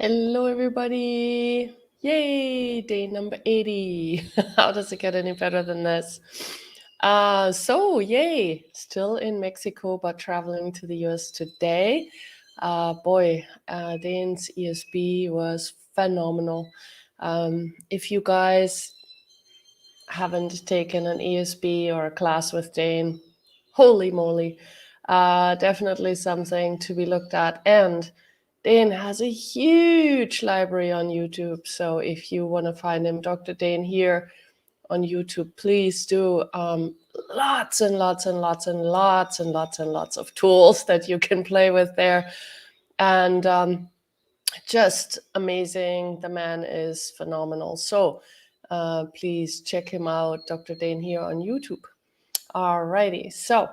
Hello, everybody. Yay, day number 80. How does it get any better than this? Yay, still in Mexico, but traveling to the US today. Dane's ESB was phenomenal. If you guys haven't taken an ESB or a class with Dane, holy moly, definitely something to be looked at. And Dane has a huge library on YouTube. So if you want to find him, Dr. Dane here on YouTube, please do. Lots and lots and lots and lots and lots and lots of tools that you can play with there. And just amazing. The man is phenomenal. So please check him out, Dr. Dane here on YouTube. Alrighty, so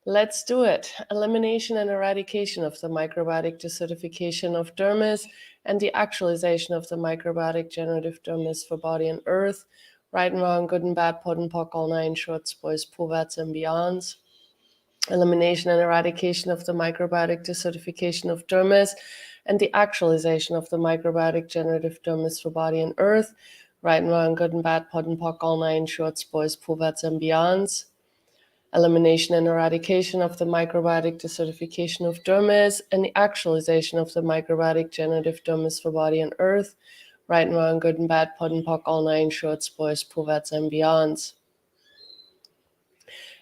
let's do it. Elimination and eradication of the microbiotic desertification of dermis and the actualization of the microbiotic generative dermis for body and earth. Right and wrong, good and bad, pot and pock, all nine shorts, boys, poverts, and beyonds. Elimination and eradication of the microbiotic desertification of dermis and the actualization of the microbiotic generative dermis for body and earth. Right and wrong, good and bad, pot and pock, all nine shorts, boys, poverts, and beyonds. Elimination and eradication of the microbiotic desertification of dermis and the actualization of the microbiotic generative dermis for body and earth. Right and wrong, good and bad, pot and pock, all nine shorts, boys, poverts, and beyonds.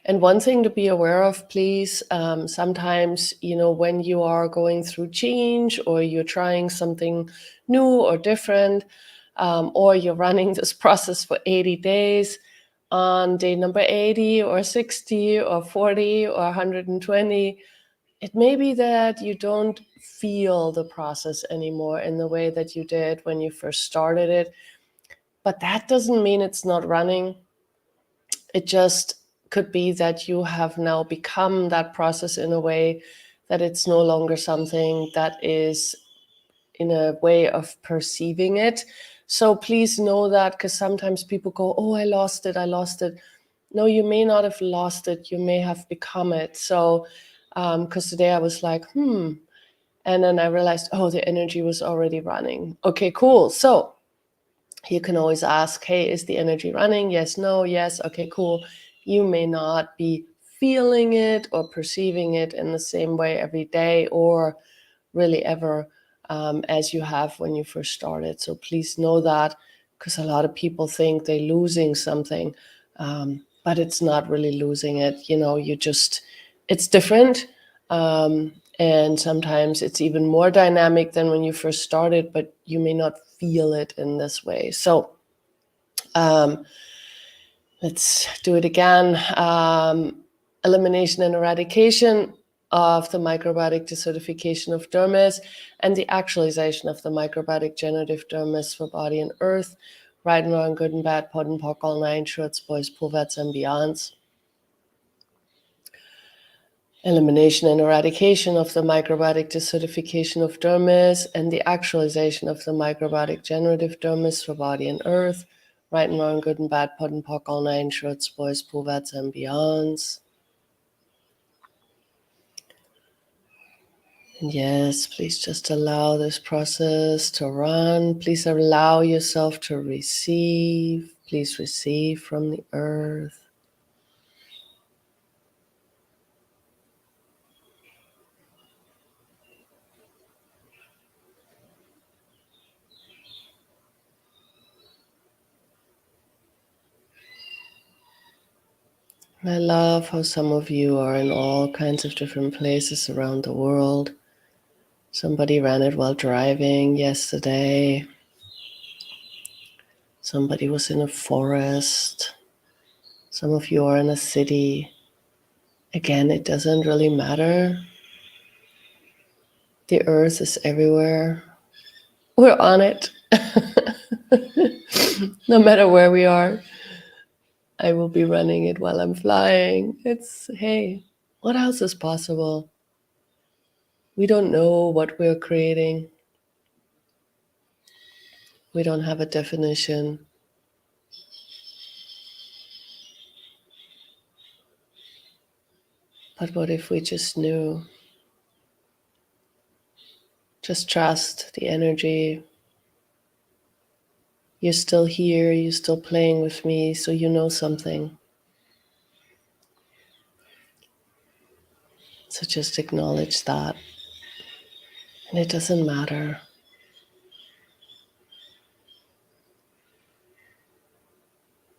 And one thing to be aware of, please, sometimes, when you are going through change or you're trying something new or different, or you're running this process for 80 days, on day number 80 or 60 or 40 or 120, it may be that you don't feel the process anymore in the way that you did when you first started it. But that doesn't mean it's not running. It just could be that you have now become that process in a way that it's no longer something that is in a way of perceiving it. So please know that, because sometimes people go, oh, I lost it. No, you may not have lost it. You may have become it. So, because today I was like, and then I realized, oh, the energy was already running. Okay, cool. So you can always ask, hey, is the energy running? Yes, no, yes. Okay, cool. You may not be feeling it or perceiving it in the same way every day or really ever as you have when you first started. So please know that, because a lot of people think they're losing something, but it's not really losing it. It's different. And sometimes it's even more dynamic than when you first started, but you may not feel it in this way. So let's do it again. Elimination and eradication of the microbiotic desertification of dermis and the actualization of the microbiotic generative dermis for body and earth. Right and wrong, good and bad, pot and pock, all nine shorts, boys, poverts, and beyonds. Elimination and eradication of the microbiotic desertification of dermis and the actualization of the microbiotic generative dermis for body and earth. Right and wrong, good and bad, pot and pock, all nine shorts, boys, poverts, and beyonds. And yes, please just allow this process to run. Please allow yourself to receive. Please receive from the earth. I love how some of you are in all kinds of different places around the world. Somebody ran it while driving yesterday. Somebody was in a forest. Some of you are in a city. Again, it doesn't really matter. The earth is everywhere. We're on it. No matter where we are. I will be running it while I'm flying. Hey, what else is possible? We don't know what we're creating. We don't have a definition. But what if we just knew? Just trust the energy. You're still here, you're still playing with me, so you know something. So just acknowledge that. And it doesn't matter.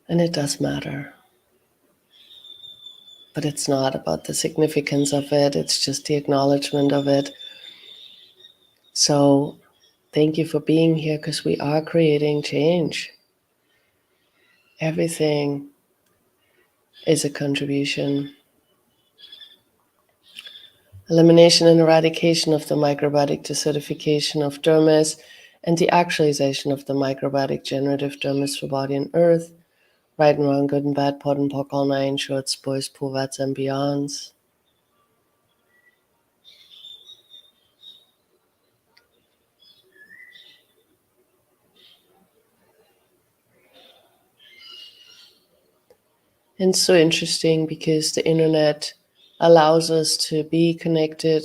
And it does matter. But it's not about the significance of it, it's just the acknowledgement of it. So thank you for being here, because we are creating change. Everything is a contribution. Elimination and eradication of the microbiotic desertification of dermis and the actualization of the microbiotic generative dermis for body and earth. Right and wrong, good and bad, pod and poc, all nine shorts, boys, puvats, and beyonds. And it's so interesting because the internet allows us to be connected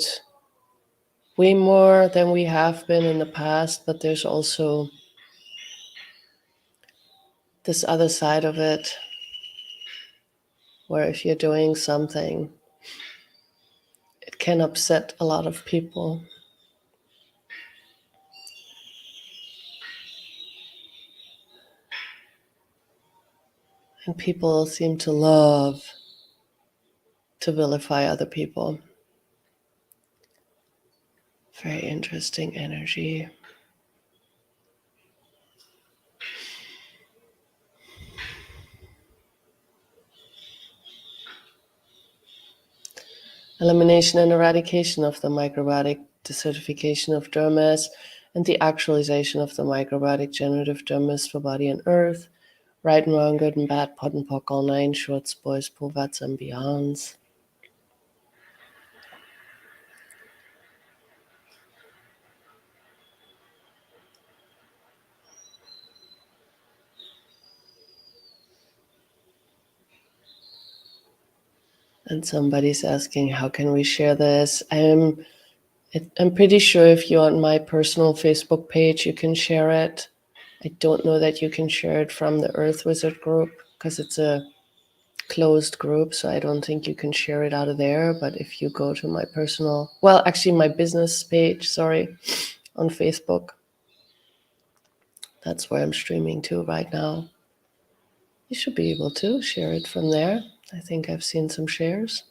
way more than we have been in the past, but there's also this other side of it where if you're doing something, it can upset a lot of people. And people seem to love to vilify other people. Very interesting energy. Elimination and eradication of the microbiotic desertification of dermis and the actualization of the microbiotic generative dermis for body and earth. Right and wrong, good and bad, pod and poc, all nine shorts, boys, puvats, and beyonds. And somebody's asking, how can we share this? I'm pretty sure if you're on my personal Facebook page, you can share it. I don't know that you can share it from the Earth Wizard group because it's a closed group, so I don't think you can share it out of there. But if you go to my personal, well, actually my business page, sorry, on Facebook, that's where I'm streaming to right now. You should be able to share it from there. I think I've seen some shares.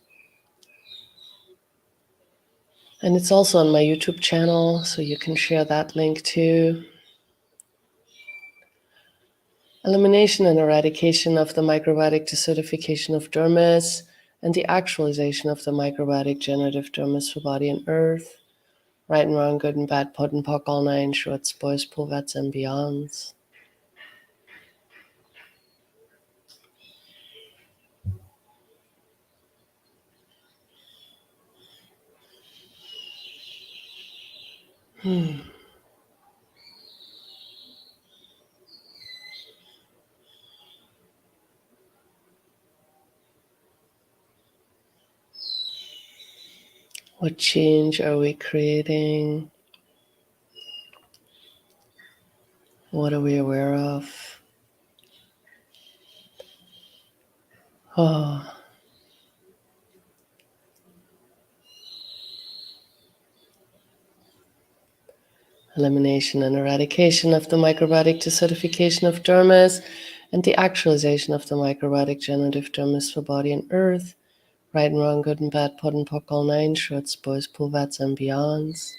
And it's also on my YouTube channel, so you can share that link too. Elimination and eradication of the microbiotic desertification of dermis and the actualization of the microbiotic generative dermis for body and earth. Right and wrong, good and bad, pod and poc, all nine shorts, boys, puvats, and beyonds. What change are we creating? What are we aware of? Oh. Elimination and eradication of the microbiotic desertification of dermis and the actualization of the microbiotic generative dermis for body and earth. Right and wrong, good and bad, pod and poc, all nine shorts, boys, puvats, and beyonds.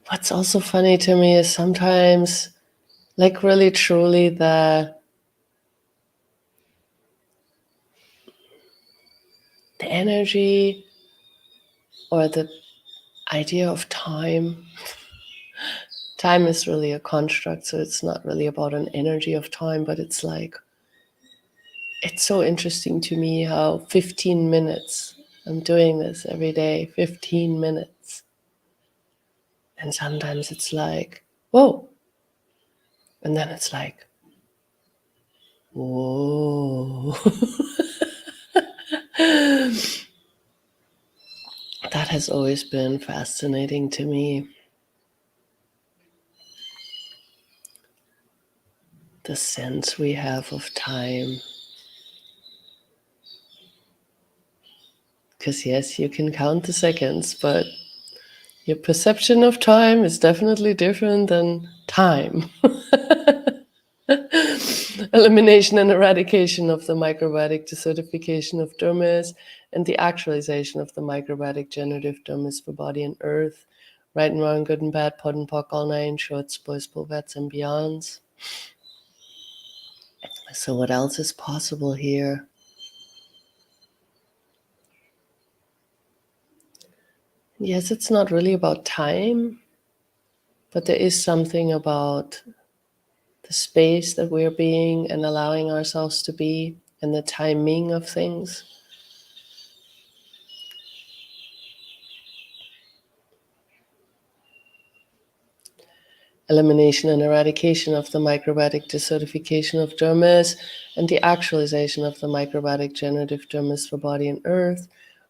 What's also funny to me is sometimes, like really truly, the energy or the idea of time. Time is really a construct, so it's not really about an energy of time, but it's so interesting to me how 15 minutes I'm doing this every day, 15 minutes. And sometimes it's like, whoa. And then it's like, whoa. That has always been fascinating to me. The sense we have of time. Because yes, you can count the seconds, but your perception of time is definitely different than time. Elimination and eradication of the microbiotic desertification of dermis and the actualization of the microbiotic generative dermis for body and earth. Right and wrong, good and bad, pod and poc, all nine shorts, boys, bulvets, and beyonds. So what else is possible here? Yes, it's not really about time, but there is something about the space that we're being and allowing ourselves to be and the timing of things. Elimination and eradication of the microbiotic desertification of dermis and the actualization of the microbiotic generative dermis for body and earth.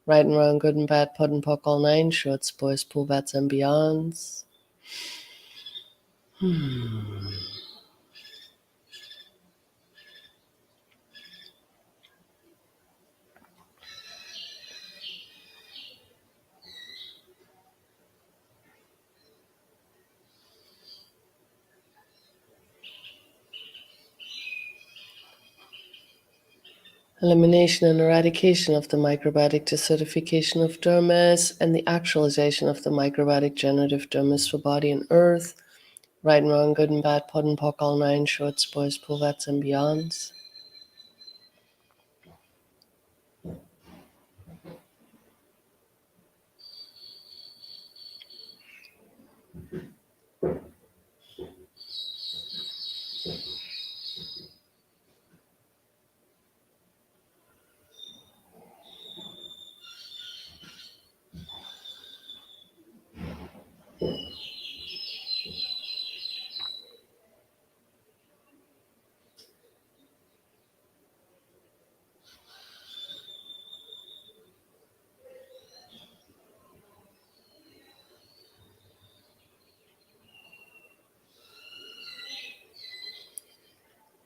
Right and wrong, good and bad, pod and poc, all nine shorts, boys, bulvets, and beyonds. Elimination and eradication of the microbiotic desertification of dermis and the actualization of the microbiotic generative dermis for body and earth. Right and wrong, good and bad, pod and poc, all nine shorts, boys, bulvets, and beyonds.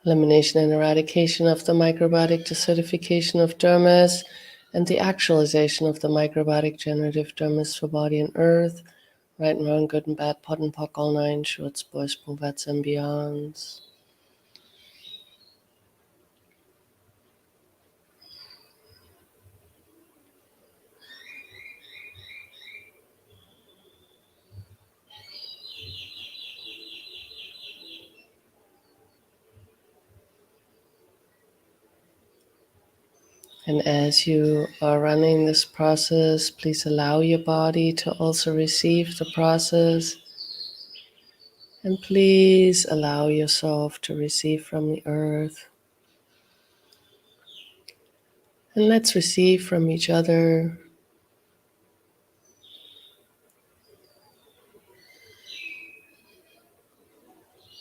Elimination and eradication of the microbiotic desertification of dermis and the actualization of the microbiotic generative dermis for body and earth. Right and wrong, good and bad, pod and poc, all nine shorts, boys, bulvets, and beyonds. And as you are running this process, please allow your body to also receive the process. And please allow yourself to receive from the earth. And let's receive from each other.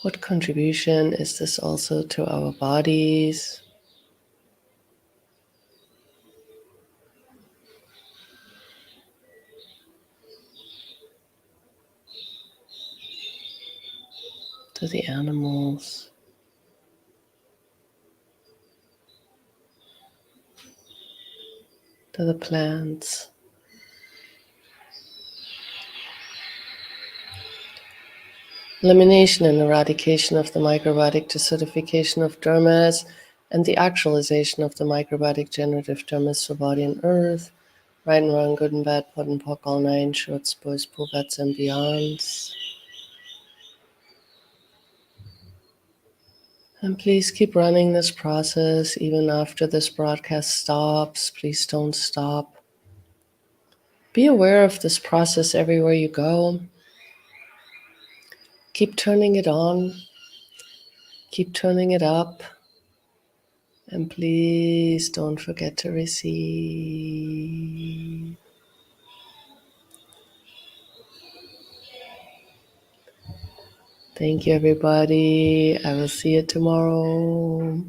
What contribution is this also to our bodies? To the animals, to the plants. Elimination and eradication of the microbiotic desertification of dermis and the actualization of the microbiotic generative dermis for body and earth. Right and wrong, good and bad, pod and poc, all nine shorts, boys, bulvets, and beyonds. And please keep running this process even after this broadcast stops. Please don't stop. Be aware of this process everywhere you go. Keep turning it on. Keep turning it up. And please don't forget to receive. Thank you, everybody. I will see you tomorrow.